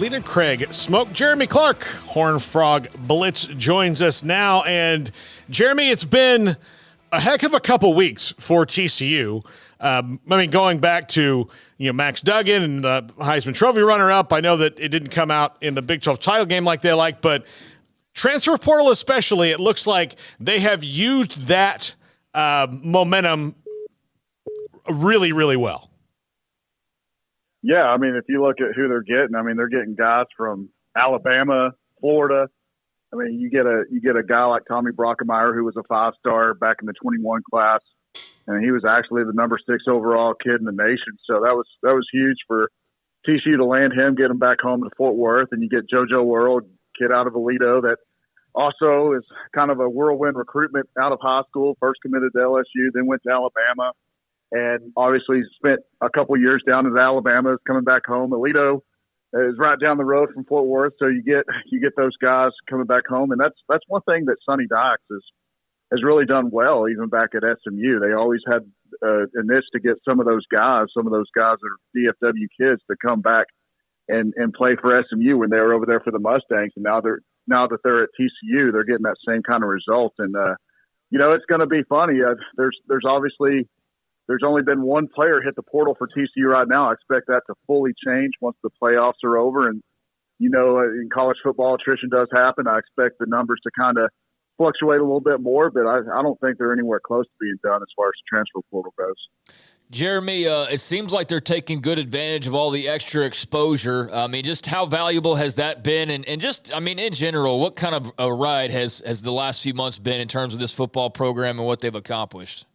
Catalina and Craig Smoak. Jeremy Clark, Horned Frog Blitz, joins us now. And Jeremy, it's been a heck of a couple weeks for TCU. Going back to Max Duggan and the Heisman Trophy runner-up. I know that it didn't come out in the Big 12 title game like they like, but transfer portal especially, it looks like they have used that momentum really, really well. Yeah, I mean, if you look at who they're getting, they're getting guys from Alabama, Florida. You get a guy like Tommy Brockemeyer, who was a 5-star back in the 21 class, and he was actually the number 6 overall kid in the nation. So that was huge for TCU to land him, get him back home to Fort Worth, and you get JoJo Earl, kid out of Aledo that also is kind of a whirlwind recruitment out of high school, first committed to LSU, then went to Alabama. And obviously spent a couple of years down in Alabama, is coming back home. Aledo is right down the road from Fort Worth, so you get those guys coming back home, and that's one thing that Sonny Dykes has really done well, even back at SMU. They always had an itch to get some of those guys that are DFW kids to come back and play for SMU when they were over there for the Mustangs, and now that they're at TCU, they're getting that same kind of result. And it's going to be funny. There's only been one player hit the portal for TCU right now. I expect that to fully change once the playoffs are over. And, in college football, attrition does happen. I expect the numbers to kind of fluctuate a little bit more, but I don't think they're anywhere close to being done as far as the transfer portal goes. Jeremy, it seems like they're taking good advantage of all the extra exposure. Just how valuable has that been? And just, in general, what kind of a ride has the last few months been in terms of this football program and what they've accomplished?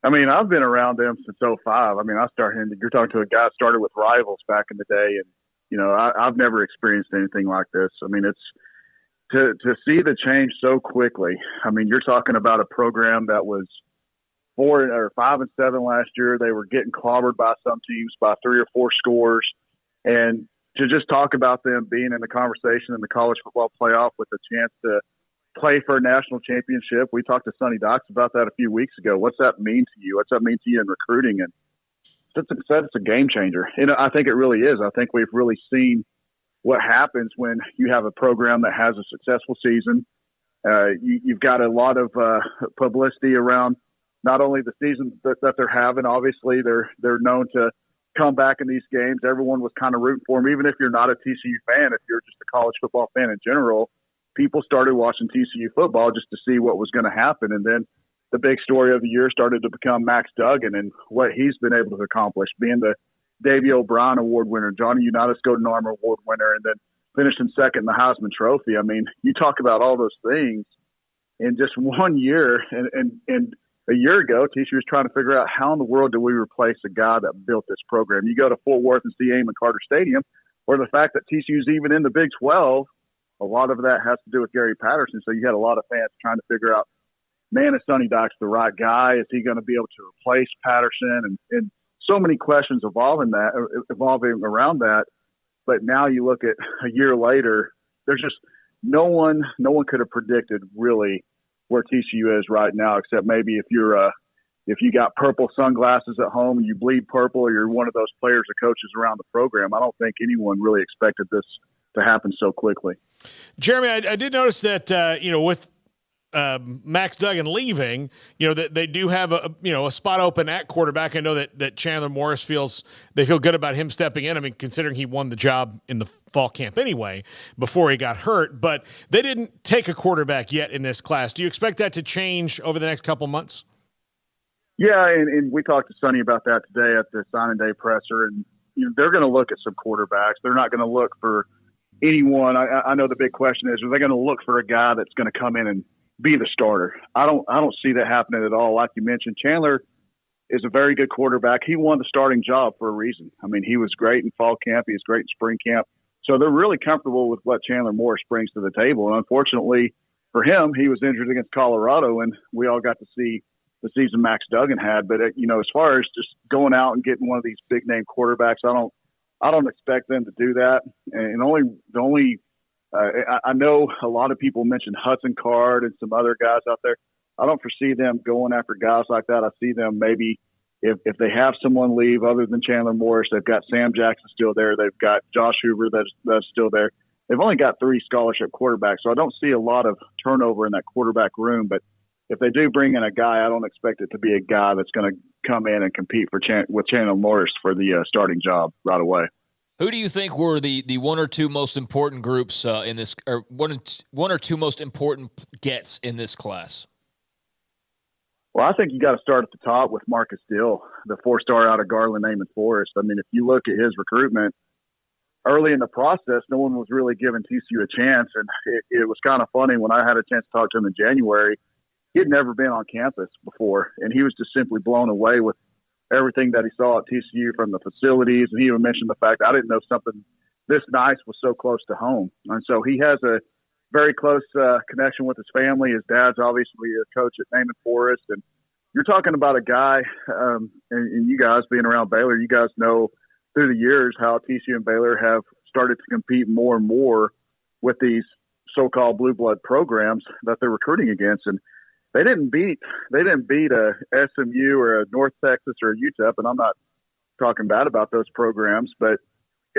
I've been around them since '05. You're talking to a guy that started with Rivals back in the day, and I've never experienced anything like this. It's to see the change so quickly. You're talking about a program that was 5-7 last year. They were getting clobbered by some teams by 3 or 4 scores, and to just talk about them being in the conversation in the college football playoff with a chance to play for a national championship. We talked to Sonny Dykes about that a few weeks ago. What's that mean to you? What's that mean to you in recruiting? And it's a game changer. And I think it really is. I think we've really seen what happens when you have a program that has a successful season. You've got a lot of publicity around not only the season that they're having. Obviously, they're known to come back in these games. Everyone was kind of rooting for them, even if you're not a TCU fan. If you're just a college football fan in general, people started watching TCU football just to see what was going to happen. And then the big story of the year started to become Max Duggan and what he's been able to accomplish, being the Davey O'Brien Award winner, Johnny Unitas Golden Arm Award winner, and then finishing second in the Heisman Trophy. You talk about all those things in just 1 year. And a year ago, TCU was trying to figure out how in the world do we replace a guy that built this program. You go to Fort Worth and see Amon Carter Stadium, or the fact that TCU's even in the Big 12, a lot of that has to do with Gary Patterson. So you had a lot of fans trying to figure out, man, is Sonny Dykes the right guy? Is he going to be able to replace Patterson? And so many questions evolving around that. But now you look at a year later, there's just no one could have predicted really where TCU is right now, except maybe if you got purple sunglasses at home and you bleed purple, or you're one of those players or coaches around the program. I don't think anyone really expected this to happen so quickly. Jeremy, I did notice that, with Max Duggan leaving, that they do have a spot open at quarterback. I know that Chandler Morris they feel good about him stepping in. Considering he won the job in the fall camp anyway before he got hurt, but they didn't take a quarterback yet in this class. Do you expect that to change over the next couple months? Yeah, and we talked to Sonny about that today at the signing day presser, and they're going to look at some quarterbacks. They're not going to look for anyone. I know the big question is, are they going to look for a guy that's going to come in and be the starter? I don't see that happening at all. Like you mentioned, Chandler is a very good quarterback. He won the starting job for a reason. He was great in fall camp. He was great in spring camp. So they're really comfortable with what Chandler Morris brings to the table. And unfortunately for him, he was injured against Colorado, and we all got to see the season Max Duggan had. But as far as just going out and getting one of these big name quarterbacks, I don't expect them to do that. And I know a lot of people mentioned Hudson Card and some other guys out there. I don't foresee them going after guys like that. I see them maybe if they have someone leave other than Chandler Morris, they've got Sam Jackson still there. They've got Josh Hoover that's still there. They've only got 3 scholarship quarterbacks, so I don't see a lot of turnover in that quarterback room. But if they do bring in a guy, I don't expect it to be a guy that's going to come in and compete with Chandler Morris for the starting job right away. Who do you think were the one or two most important groups in this, or one or two most important gets in this class? Well, I think you got to start at the top with Marcus Dill, the 4-star out of Garland, Naaman Forest. I mean, if you look at his recruitment early in the process, no one was really giving TCU a chance. And it was kind of funny when I had a chance to talk to him in January. He had never been on campus before, and he was just simply blown away with everything that he saw at TCU from the facilities. And he even mentioned the fact I didn't know something this nice was so close to home. And so he has a very close connection with his family. His dad's obviously a coach at Naaman Forest. And you're talking about a guy, and you guys being around Baylor, you guys know through the years how TCU and Baylor have started to compete more and more with these so-called blue blood programs that they're recruiting against. And they didn't beat a SMU or a North Texas or a UTEP, and I'm not talking bad about those programs, but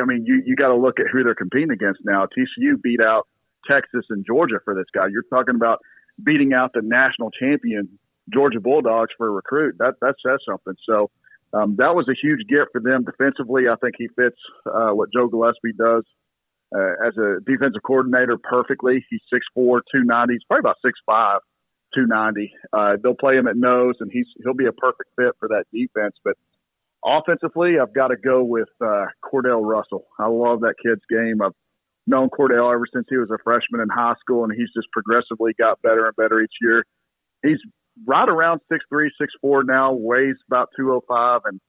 I mean, you got to look at who they're competing against now. TCU beat out Texas and Georgia for this guy. You're talking about beating out the national champion Georgia Bulldogs for a recruit. That says something. So that was a huge gift for them defensively. I think he fits what Joe Gillespie does as a defensive coordinator perfectly. He's 6'4", 290. He's probably about 6'5", 290. They'll play him at nose, and he'll be a perfect fit for that defense. But offensively, I've got to go with Cordell Russell. I love that kid's game. I've known Cordell ever since he was a freshman in high school, and he's just progressively got better and better each year. He's right around 6'3", 6'4" now, weighs about 205, and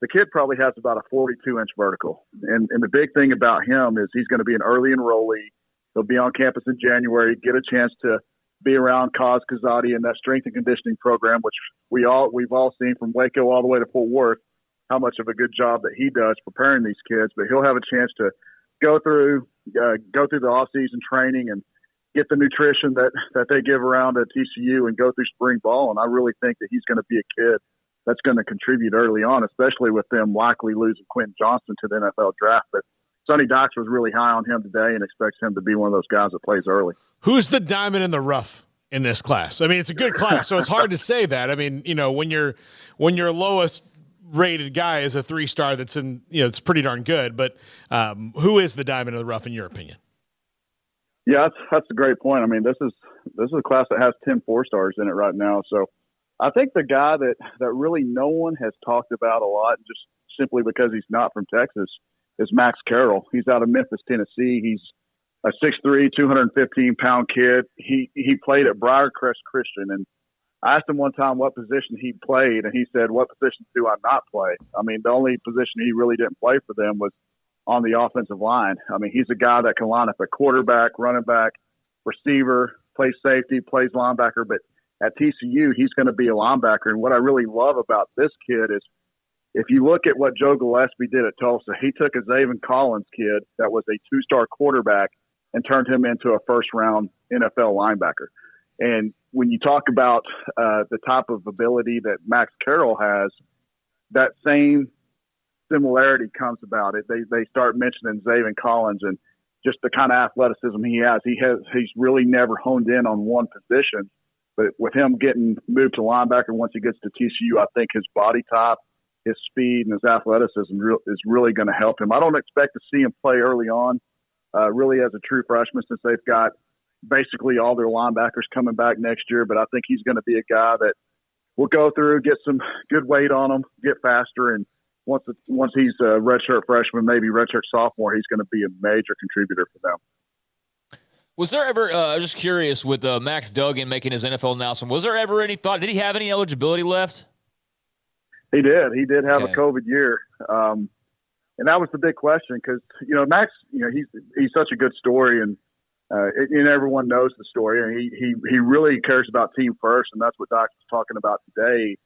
the kid probably has about a 42-inch vertical. And the big thing about him is he's going to be an early enrollee. He'll be on campus in January, get a chance to be around Kaz Kazadi and that strength and conditioning program, which we've all seen from Waco all the way to Fort Worth, how much of a good job that he does preparing these kids. But he'll have a chance to go through the off-season training and get the nutrition that they give around at TCU and go through spring ball. And I really think that he's going to be a kid that's going to contribute early on, especially with them likely losing Quentin Johnston to the NFL draft. But Sonny Dykes was really high on him today and expects him to be one of those guys that plays early. Who's the diamond in the rough in this class? I mean, it's a good class, so it's hard to say that. I mean, when your lowest rated guy is a 3-star that's in, it's pretty darn good. But who is the diamond in the rough in your opinion? Yeah, that's a great point. I mean, this is a class that has 10 4-stars in it right now. So I think the guy that really no one has talked about a lot, just simply because he's not from Texas, is Max Carroll. He's out of Memphis, Tennessee. He's a 6'3", 215-pound kid. He played at Briarcrest Christian, and I asked him one time what position he played, and he said, "What positions do I not play?" I mean, the only position he really didn't play for them was on the offensive line. I mean, he's a guy that can line up at quarterback, running back, receiver, plays safety, plays linebacker. But at TCU, he's going to be a linebacker. And what I really love about this kid is if you look at what Joe Gillespie did at Tulsa, he took a Zaven Collins kid that was a 2-star quarterback and turned him into a first-round NFL linebacker. And when you talk about the type of ability that Max Carroll has, that same similarity comes about it. They start mentioning Zaven Collins and just the kind of athleticism he has. He's really never honed in on one position, but with him getting moved to linebacker once he gets to TCU, I think his body type, his speed, and his athleticism is really going to help him. I don't expect to see him play early on, really as a true freshman, since they've got basically all their linebackers coming back next year. But I think he's going to be a guy that will go through, get some good weight on him, get faster, and once he's a redshirt freshman, maybe redshirt sophomore, he's going to be a major contributor for them. Was there ever, just curious, with Max Duggan making his NFL announcement, was there ever any thought, did he have any eligibility left? He did. He did have a COVID year. And that was the big question because, Max, he's such a good story and everyone knows the story. And he really cares about team first. And that's what Doc was talking about today,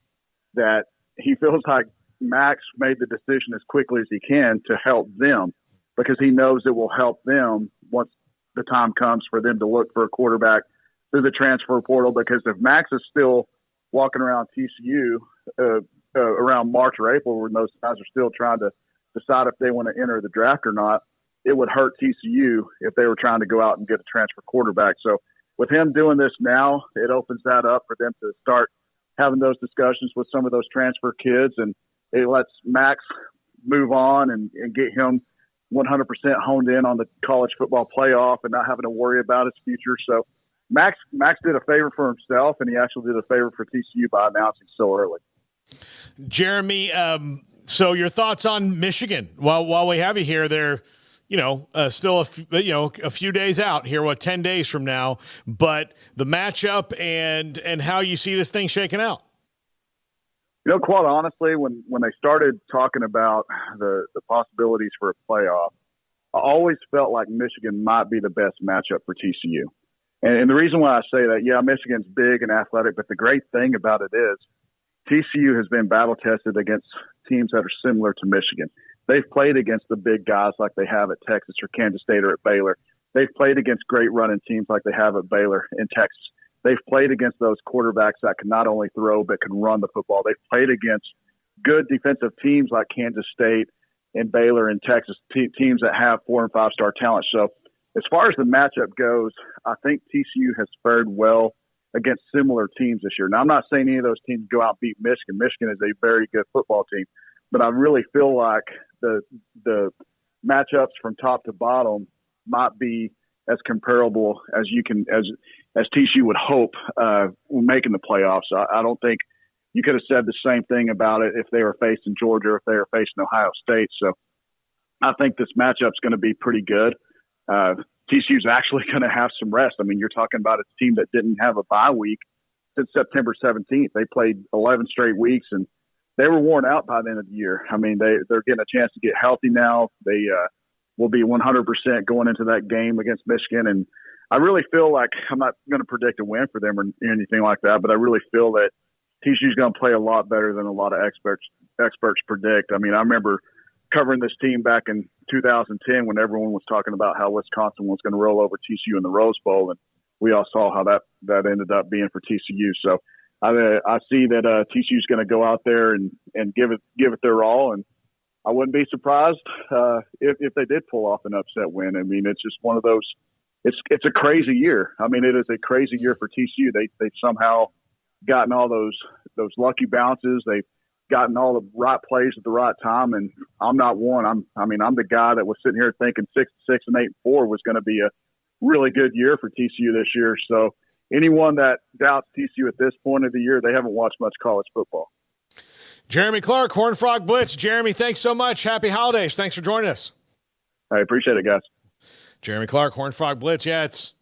that he feels like Max made the decision as quickly as he can to help them because he knows it will help them once the time comes for them to look for a quarterback through the transfer portal. Because if Max is still walking around TCU, around March or April, when those guys are still trying to decide if they want to enter the draft or not, it would hurt TCU if they were trying to go out and get a transfer quarterback. So with him doing this now, it opens that up for them to start having those discussions with some of those transfer kids, and it lets Max move on and get him 100% honed in on the college football playoff and not having to worry about his future. So Max did a favor for himself, and he actually did a favor for TCU by announcing so early. Jeremy, so your thoughts on Michigan? While we have you here, they're still a few days out here, 10 days from now, but the matchup and how you see this thing shaking out. Quite honestly, when they started talking about the possibilities for a playoff, I always felt like Michigan might be the best matchup for TCU. And the reason why I say that, Michigan's big and athletic, but the great thing about it is TCU has been battle tested against teams that are similar to Michigan. They've played against the big guys like they have at Texas or Kansas State or at Baylor. They've played against great running teams like they have at Baylor and Texas. They've played against those quarterbacks that can not only throw but can run the football. They've played against good defensive teams like Kansas State and Baylor and Texas, teams that have 4- and 5-star talent. So as far as the matchup goes, I think TCU has fared well against similar teams this year. Now, I'm not saying any of those teams go out and beat Michigan. Michigan is a very good football team. But I really feel like the matchups from top to bottom might be as comparable as as TCU would hope making the playoffs. I don't think you could have said the same thing about it if they were facing Georgia or if they were facing Ohio State. So I think this matchup's going to be pretty good. TCU's actually going to have some rest. I mean, you're talking about a team that didn't have a bye week since September 17th. They played 11 straight weeks, and they were worn out by the end of the year. I mean, they're getting a chance to get healthy now. They will be 100% going into that game against Michigan. And I really feel like, I'm not going to predict a win for them or anything like that, but I really feel that TCU's going to play a lot better than a lot of experts predict. I mean, I remember covering this team back in 2010 when everyone was talking about how Wisconsin was going to roll over TCU in the Rose Bowl, and we all saw how that ended up being for TCU. So I see that TCU's going to go out there and give it their all, and I wouldn't be surprised if they did pull off an upset win. I mean, it's just one of those. It's a crazy year. I mean, it is a crazy year for TCU. They've somehow gotten all those lucky bounces. They've gotten all the right plays at the right time, and I'm not one. I'm the guy that was sitting here thinking 6-6 and 8-4 was going to be a really good year for TCU this year. So anyone that doubts TCU at this point of the year, they haven't watched much college football. Jeremy Clark, Horned Frog Blitz. Jeremy, thanks so much. Happy holidays. Thanks for joining us. I appreciate it, guys. Jeremy Clark, Horned Frog Blitz. Yeah, it's